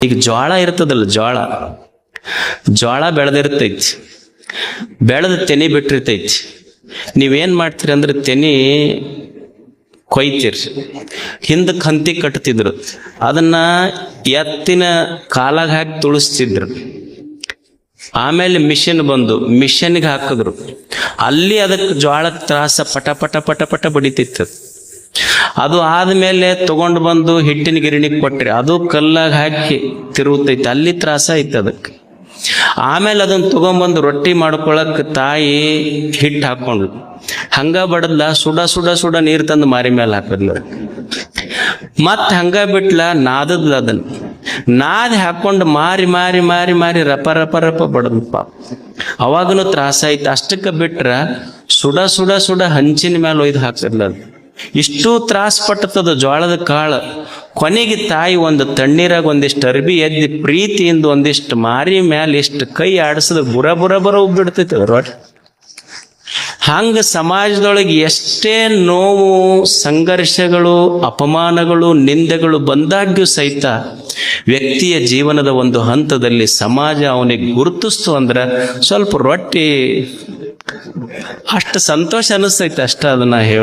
ಈಗ ಜ್ವಾಳ ಇರ್ತದಲ್ಲ, ಜ್ವಾಳ ಬೆಳೆದಿರ್ತೈತಿ, ಬೆಳೆದ ತೆನಿ ಬಿಟ್ಟಿರ್ತೈತಿ. ನೀವೇನ್ ಮಾಡ್ತೀರಿ ಅಂದ್ರೆ ತೆನಿ ಕೊಯ್ತೀರಿ, ಹಿಂದಕ್ಕೆ ಹಂತಿ ಕಟ್ತಿದ್ರು, ಅದನ್ನ ಎತ್ತಿನ ಕಾಲಾಗ ಹಾಕಿ ತುಳಿಸ್ತಿದ್ರು. ಆಮೇಲೆ ಮಿಷನ್ ಬಂದು ಮಿಷನ್ಗೆ ಹಾಕಿದ್ರು. ಅಲ್ಲಿ ಅದಕ್ಕೆ ಜ್ವಾಳದ ತ್ರಾಸ ಪಟ ಪಟ ಪಟ ಪಟ ಬಡಿತಿತ್ತು. ಅದು ಆದ್ಮೇಲೆ ತಗೊಂಡು ಬಂದು ಹಿಟ್ಟಿನ ಗಿರಣಿಗೆ ಕೊಟ್ರಿ, ಅದು ಕಲ್ಲಾಗ ಹಾಕಿ ತಿರುಗುತ್ತೈತಿ, ಅಲ್ಲಿ ತ್ರಾಸ ಐತಿ ಅದಕ್ಕೆ. ಆಮೇಲೆ ಅದನ್ನ ತಗೊಂಡ್ಬಂದು ರೊಟ್ಟಿ ಮಾಡ್ಕೊಳಕ್ ತಾಯಿ ಹಿಟ್ಟು ಹಾಕೊಂಡ್ಲು, ಹಂಗ ಬಡದ್ಲ, ಸುಡ ಸುಡ ಸುಡ ನೀರು ತಂದು ಮಾರಿ ಮೇಲೆ ಹಾಕದ್ಲ. ಮತ್ ಹಂಗ ಬಿಟ್ಲ, ನಾದದ್ಲ, ಅದನ್ನ ನಾದಿ ಹಾಕೊಂಡು ಮಾರಿ ಮಾರಿ ಮಾರಿ ಮಾರಿ ರಪ ರಪ ರಪ ಬಡದ್ ಪಾಪ. ಅವಾಗನು ತ್ರಾಸ ಐತಿ. ಅಷ್ಟಕ್ಕ ಬಿಟ್ರ ಸುಡ ಸುಡ ಸುಡ ಹಂಚಿನ ಮೇಲೆ ಒಯ್ದು ಹಾಕಿದ್ಲ. ಅದು ಇಷ್ಟು ತ್ರಾಸ ಪಟ್ಟತದ ಜ್ವಾಳದ ಕಾಳು. ಕೊನೆಗೆ ತಾಯಿ ಒಂದು ತಣ್ಣೀರಾಗ ಒಂದಿಷ್ಟು ಅರ್ಬಿ ಎದ್ದಿ ಪ್ರೀತಿಯಿಂದ ಒಂದಿಷ್ಟು ಮಾರಿ ಮ್ಯಾಲ ಇಷ್ಟು ಕೈ ಆಡಿಸಿದ ಬುರ ಬುರ ಬರ ಉಬ್ಬಿಡ್ತೈತೆ ರೊಟ್ಟಿ. ಹಂಗ ಸಮಾಜದೊಳಗೆ ಎಷ್ಟೇ ನೋವು, ಸಂಘರ್ಷಗಳು, ಅಪಮಾನಗಳು, ನಿಂದೆಗಳು ಬಂದಾಗ್ಯೂ ಸಹಿತ ವ್ಯಕ್ತಿಯ ಜೀವನದ ಒಂದು ಹಂತದಲ್ಲಿ ಸಮಾಜ ಅವನಿಗೆ ಗುರುತಿಸ್ತು ಅಂದ್ರೆ ಸ್ವಲ್ಪ ರೊಟ್ಟಿ ಅಷ್ಟು ಸಂತೋಷ ಅನಿಸ್ತೈತೆ ಅಷ್ಟ. ಅದನ್ನ ಹೇಳ